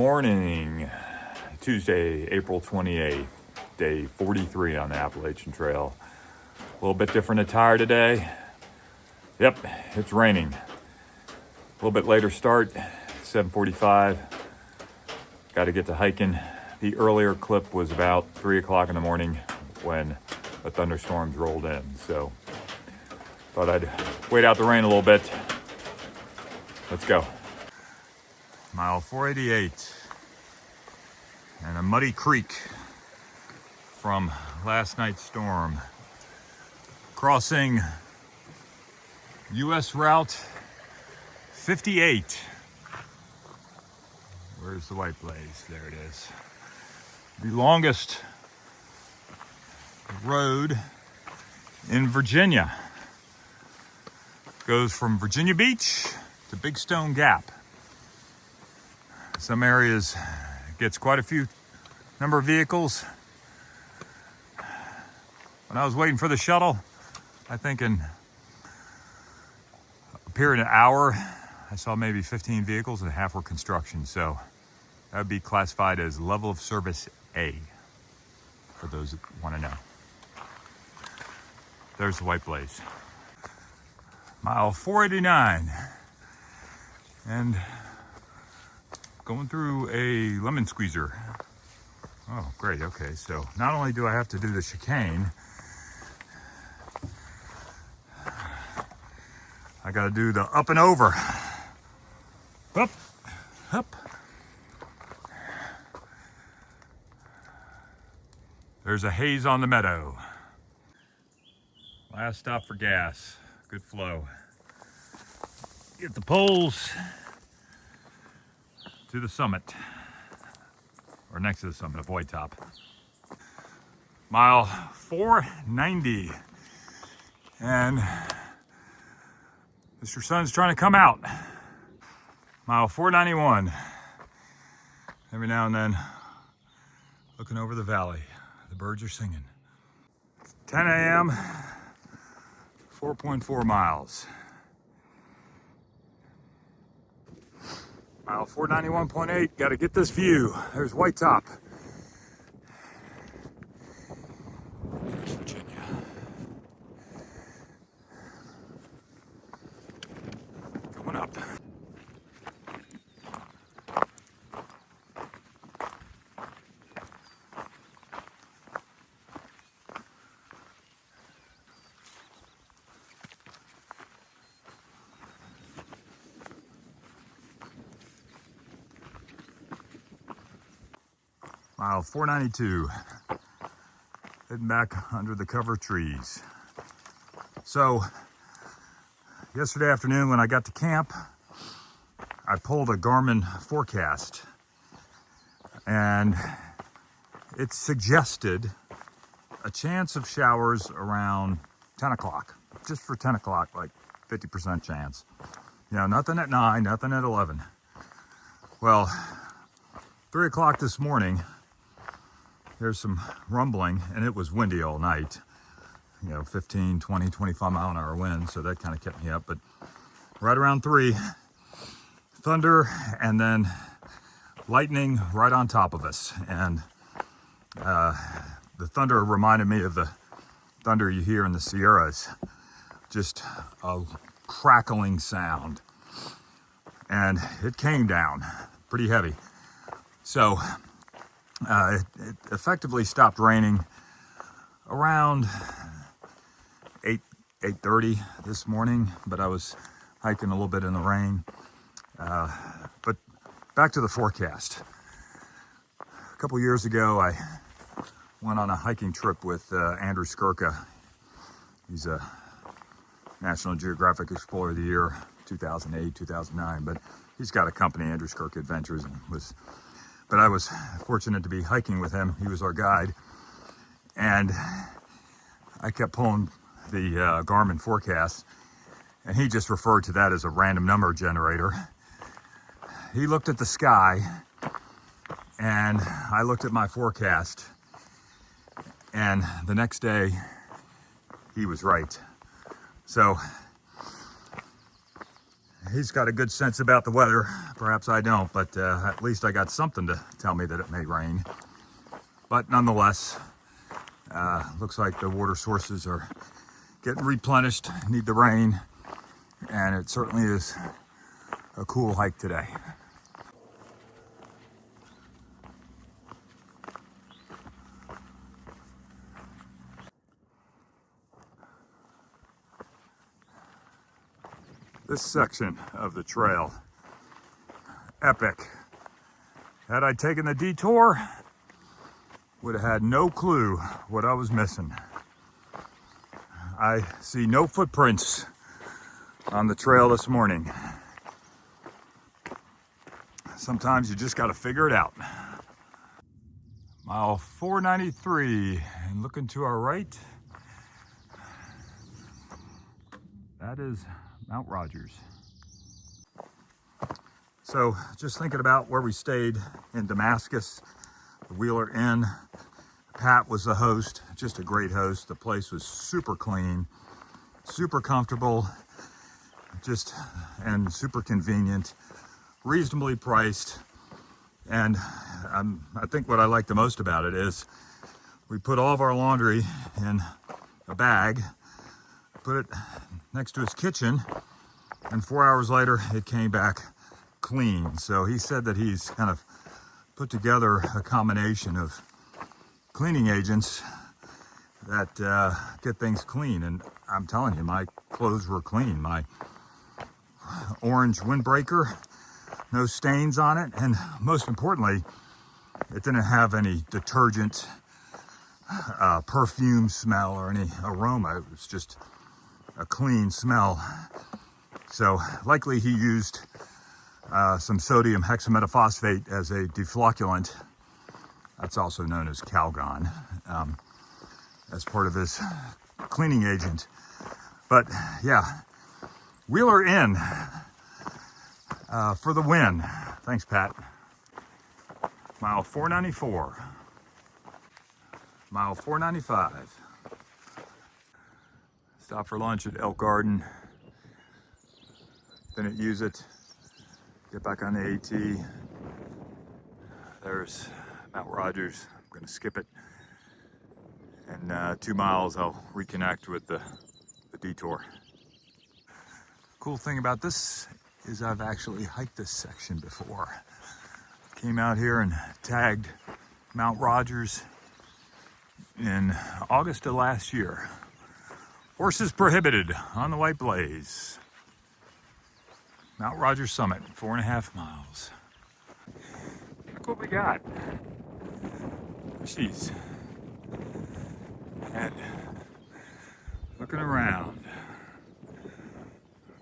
morning, Tuesday, April 28th, day 43 on the Appalachian Trail. A little bit different attire today. Yep, it's raining. A little bit later start, 7:45. Got to get to hiking. The earlier clip was about 3 o'clock in the morning when the thunderstorms rolled in. So thought I'd wait out the rain a little bit. Let's go. Mile 488 and a muddy creek from last night's storm. Crossing US Route 58. Where's the white blaze? There it is. The longest road in Virginia. Goes from Virginia Beach to Big Stone Gap. Some areas gets quite a few number of vehicles. When I was waiting for the shuttle, I think in a period of an hour, I saw maybe 15 vehicles and half were construction. So that would be classified as level of service A, for those that want to know. There's the white blaze. Mile 489. And going through a lemon squeezer. Oh, great. Okay, so not only do I have to do the chicane, I got to do the up and over. Up, up. There's a haze on the meadow. Last stop for gas. Good flow. Get the poles to the summit, or next to the summit, avoid top. Mile 490, and Mr. Sun's trying to come out. Mile 491. Every now and then, looking over the valley, the birds are singing. 10 a.m., 4.4 miles. Mile 491.8, got to get this view. There's White Top. There's Virginia. Going up. Mile 492, heading back under the cover of trees. So, yesterday afternoon when I got to camp, I pulled a Garmin forecast, and it suggested a chance of showers around 10 o'clock, just for 10 o'clock, like 50% chance. You know, nothing at 9, nothing at 11. Well, 3 o'clock this morning, there's some rumbling, and it was windy all night. You know, 15, 20, 25 mile an hour wind, so that kind of kept me up. But right around 3, thunder, and then lightning right on top of us. And the thunder reminded me of the thunder you hear in the Sierras. Just a crackling sound. And it came down pretty heavy. So it effectively stopped raining around 8:30 this morning, but I was hiking a little bit in the rain. But back to the forecast. A couple years ago, I went on a hiking trip with Andrew Skirka. He's a National Geographic Explorer of the Year, 2008, 2009, but he's got a company, Andrew Skirka Adventures, but I was fortunate to be hiking with him. He was our guide, and I kept pulling the Garmin forecast, and he just referred to that as a random number generator. He looked at the sky, and I looked at my forecast, and the next day, he was right. So he's got a good sense about the weather. Perhaps I don't, but at least I got something to tell me that it may rain. But nonetheless, looks like the water sources are getting replenished, need the rain, and it certainly is a cool hike today. This section of the trail, epic. Had I taken the detour, would have had no clue what I was missing. I see no footprints on the trail this morning. Sometimes you just got to figure it out. Mile 493, and looking to our right, that is Mount Rogers. So just thinking about where we stayed in Damascus, the Wheeler Inn. Pat was the host, just a great host. The place was super clean, super comfortable, and super convenient, reasonably priced. And I think what I like the most about it is we put all of our laundry in a bag, put it next to his kitchen, and 4 hours later it came back clean. So he said that he's kind of put together a combination of cleaning agents that get things clean. And I'm telling you, my clothes were clean. My orange windbreaker, no stains on it, and most importantly, it didn't have any detergent, perfume smell or any aroma. It was just a clean smell. So likely he used some sodium hexametaphosphate as a deflocculant. That's also known as Calgon, as part of his cleaning agent. But yeah, Wheeler Inn for the win. Thanks, Pat. Mile 494. Mile 495. Stop for lunch at Elk Garden. Didn't use it. Get back on the AT. There's Mount Rogers. I'm gonna skip it. And 2 miles, I'll reconnect with the detour. Cool thing about this is I've actually hiked this section before. Came out here and tagged Mount Rogers in August of last year. Horses prohibited on the White Blaze. Mount Rogers Summit, 4.5 miles. Look what we got. She's and looking around.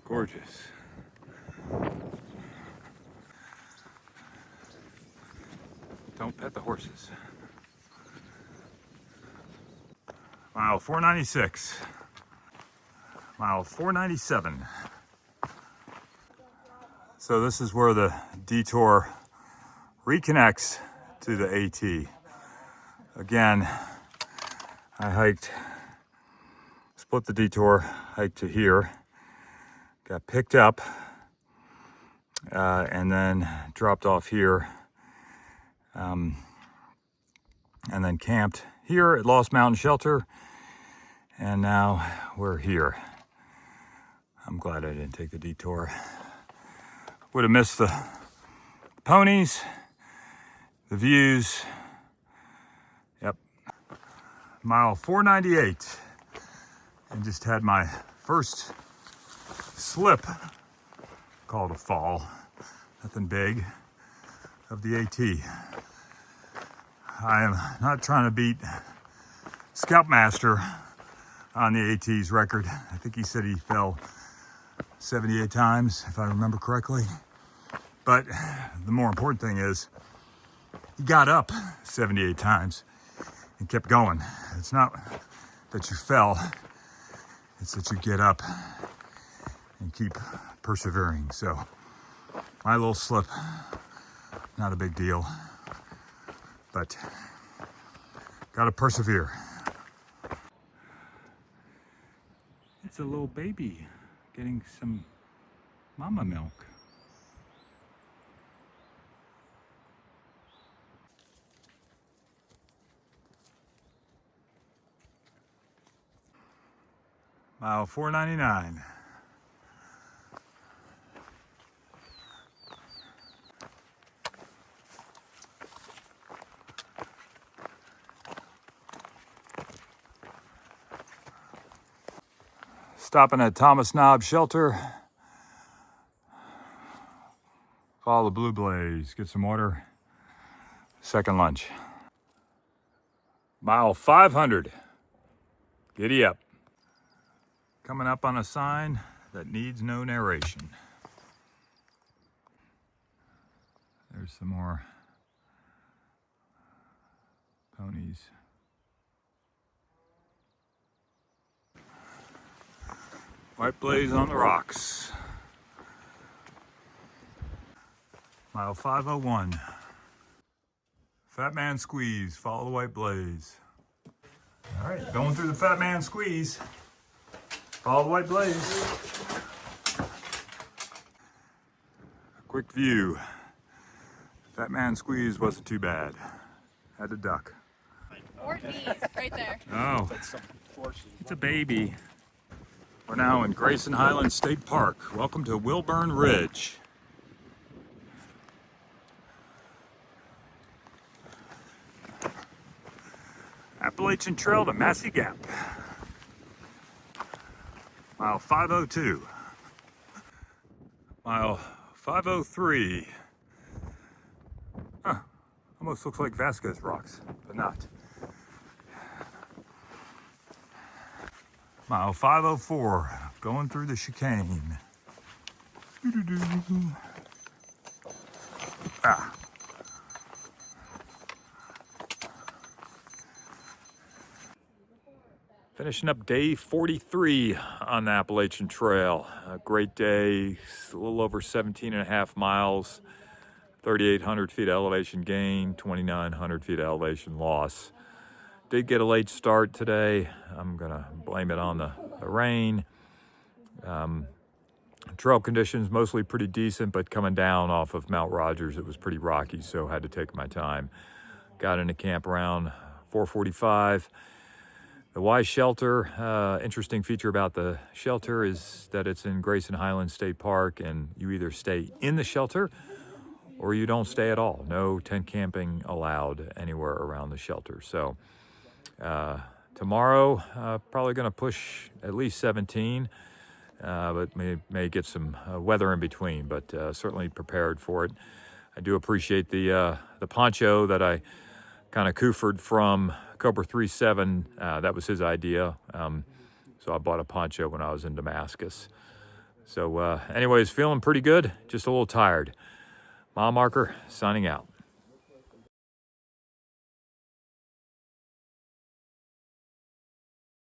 Gorgeous. Don't pet the horses. Mile 496. Mile 497. So this is where the detour reconnects to the AT. Again, I hiked, split the detour, hiked to here, got picked up, and then dropped off here, and then camped here at Lost Mountain Shelter, and now we're here. I'm glad I didn't take the detour. Would have missed the ponies, the views. Yep. Mile 498, and just had my first slip, called a fall, nothing big, of the AT. I am not trying to beat Scoutmaster on the AT's record. I think he said he fell 78 times, if I remember correctly. But the more important thing is he got up 78 times and kept going. It's not that you fell, it's that you get up and keep persevering. So my little slip, not a big deal, but gotta persevere. It's a little baby getting some Mama milk. Mile 499. Stopping at Thomas Knob Shelter. Follow the blue blaze, get some water. Second lunch. Mile 500. Giddy up. Coming up on a sign that needs no narration. There's some more ponies. White blaze on the rocks. Mile 501. Fat Man Squeeze, follow the white blaze. All right, going through the Fat Man Squeeze. Follow the white blaze. Quick view. Fat Man Squeeze wasn't too bad. Had to duck. Ortiz, right there. Oh, it's a baby. We're now in Grayson Highlands State Park. Welcome to Wilburn Ridge. Appalachian Trail to Massey Gap. Mile 502. Mile 503. Huh, almost looks like Vasquez rocks, but not. Mile 504, going through the chicane. Ah. Finishing up day 43 on the Appalachian Trail. A great day, a little over 17 and a half miles, 3,800 feet of elevation gain, 2,900 feet of elevation loss. Did get a late start today. I'm gonna blame it on the rain. Trail conditions mostly pretty decent, but coming down off of Mount Rogers, it was pretty rocky, so had to take my time. Got into camp around 4:45. The Y shelter, interesting feature about the shelter is that it's in Grayson Highlands State Park, and you either stay in the shelter or you don't stay at all. No tent camping allowed anywhere around the shelter. So tomorrow, probably going to push at least 17, but may get some weather in between, but certainly prepared for it. I do appreciate the poncho that I kind of coofered from Cobra 37. That was his idea. So I bought a poncho when I was in Damascus. So anyways, feeling pretty good, just a little tired. Mile marker, signing out.